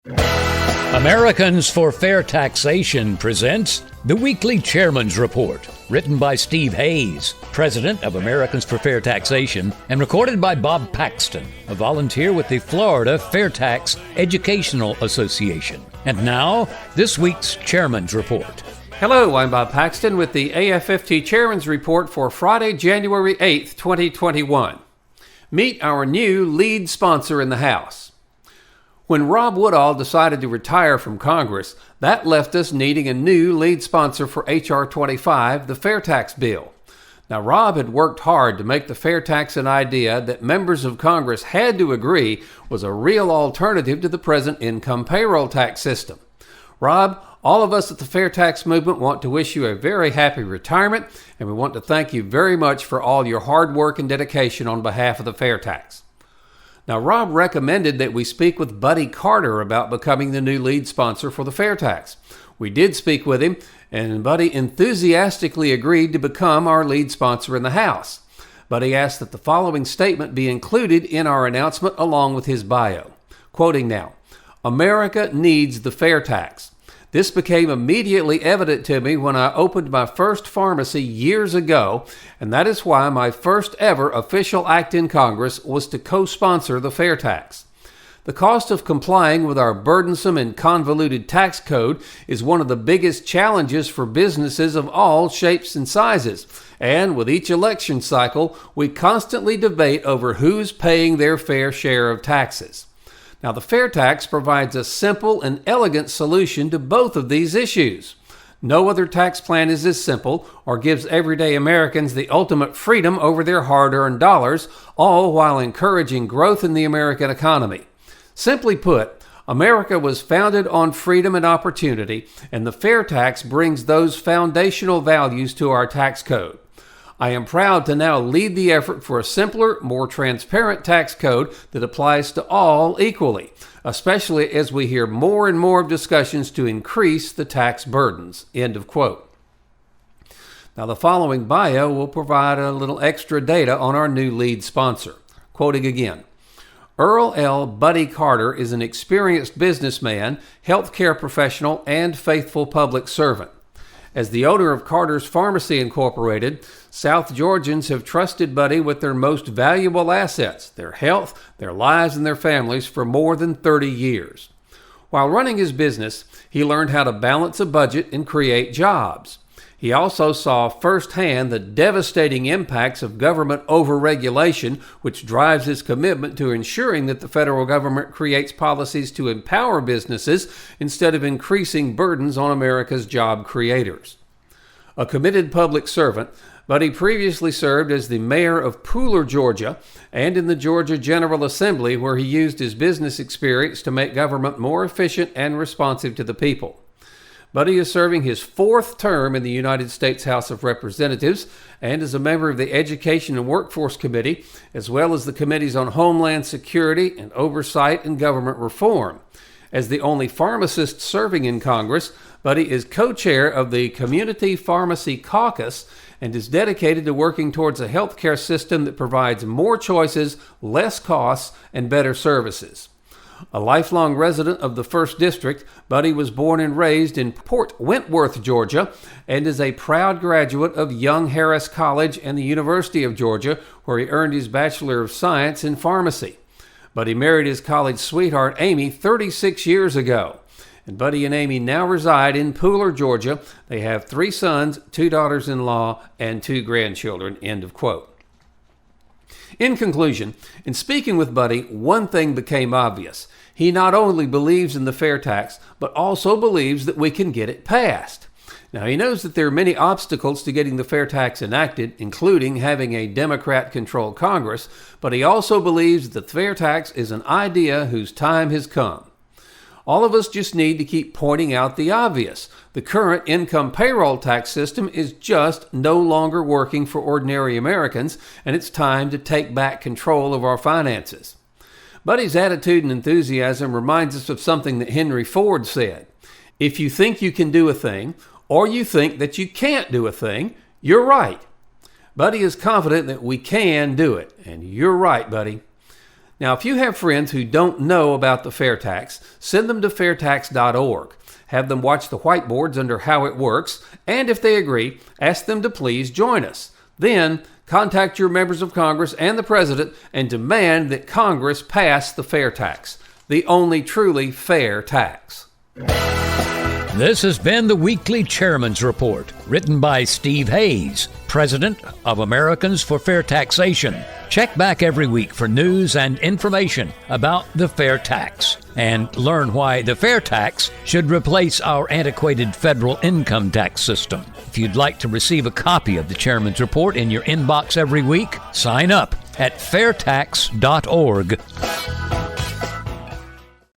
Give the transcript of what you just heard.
Americans for Fair Taxation presents the Weekly Chairman's Report, written by Steve Hayes, president of Americans for Fair Taxation, and recorded by Bob Paxton, a volunteer with the Florida Fair Tax Educational Association. And now, this week's Chairman's Report. Hello, I'm Bob Paxton with the AFFT Chairman's Report for Friday, January 8th, 2021. Meet our new lead sponsor in the House. When Rob Woodall decided to retire from Congress, that left us needing a new lead sponsor for H.R. 25, the Fair Tax Bill. Now, Rob had worked hard to make the fair tax an idea that members of Congress had to agree was a real alternative to the present income payroll tax system. Rob, all of us at the Fair Tax Movement want to wish you a very happy retirement, and we want to thank you very much for all your hard work and dedication on behalf of the fair tax. Now, Rob recommended that we speak with Buddy Carter about becoming the new lead sponsor for the fair tax. We did speak with him, and Buddy enthusiastically agreed to become our lead sponsor in the House. Buddy asked that the following statement be included in our announcement along with his bio. Quoting now, "America needs the fair tax. This became immediately evident to me when I opened my first pharmacy years ago, and that is why my first ever official act in Congress was to co-sponsor the fair tax. The cost of complying with our burdensome and convoluted tax code is one of the biggest challenges for businesses of all shapes and sizes, and with each election cycle, we constantly debate over who's paying their fair share of taxes. Now, the fair tax provides a simple and elegant solution to both of these issues. No other tax plan is as simple or gives everyday Americans the ultimate freedom over their hard-earned dollars, all while encouraging growth in the American economy. Simply put, America was founded on freedom and opportunity, and the fair tax brings those foundational values to our tax code. I am proud to now lead the effort for a simpler, more transparent tax code that applies to all equally, especially as we hear more and more of discussions to increase the tax burdens." End of quote. Now, the following bio will provide a little extra data on our new lead sponsor. Quoting again, "Earl L. Buddy Carter is an experienced businessman, healthcare professional, and faithful public servant. As the owner of Carter's Pharmacy Incorporated, South Georgians have trusted Buddy with their most valuable assets, their health, their lives, and their families for more than 30 years. While running his business, he learned how to balance a budget and create jobs. He also saw firsthand the devastating impacts of government overregulation, which drives his commitment to ensuring that the federal government creates policies to empower businesses instead of increasing burdens on America's job creators. A committed public servant, Buddy previously served as the mayor of Pooler, Georgia, and in the Georgia General Assembly, where he used his business experience to make government more efficient and responsive to the people. Buddy is serving his fourth term in the United States House of Representatives and is a member of the Education and Workforce Committee, as well as the Committees on Homeland Security and Oversight and Government Reform. As the only pharmacist serving in Congress, Buddy is co-chair of the Community Pharmacy Caucus and is dedicated to working towards a healthcare system that provides more choices, less costs, and better services. A lifelong resident of the 1st District, Buddy was born and raised in Port Wentworth, Georgia, and is a proud graduate of Young Harris College and the University of Georgia, where he earned his Bachelor of Science in Pharmacy. Buddy married his college sweetheart, Amy, 36 years ago. And Buddy and Amy now reside in Pooler, Georgia. They have 3 sons, 2 daughters-in-law, and 2 grandchildren. End of quote. In conclusion, in speaking with Buddy, one thing became obvious. He not only believes in the fair tax, but also believes that we can get it passed. Now, he knows that there are many obstacles to getting the fair tax enacted, including having a Democrat-controlled Congress, but he also believes that the fair tax is an idea whose time has come. All of us just need to keep pointing out the obvious. The current income payroll tax system is just no longer working for ordinary Americans, and it's time to take back control of our finances. Buddy's attitude and enthusiasm reminds us of something that Henry Ford said. If you think you can do a thing, or you think that you can't do a thing, you're right. Buddy is confident that we can do it, and you're right, Buddy. Now, if you have friends who don't know about the fair tax, send them to fairtax.org. Have them watch the whiteboards under How It Works, and if they agree, ask them to please join us. Then, contact your members of Congress and the President and demand that Congress pass the fair tax, the only truly fair tax. This has been the Weekly Chairman's Report, written by Steve Hayes, President of Americans for Fair Taxation. Check back every week for news and information about the fair tax, and learn why the fair tax should replace our antiquated federal income tax system. If you'd like to receive a copy of the Chairman's Report in your inbox every week, sign up at fairtax.org.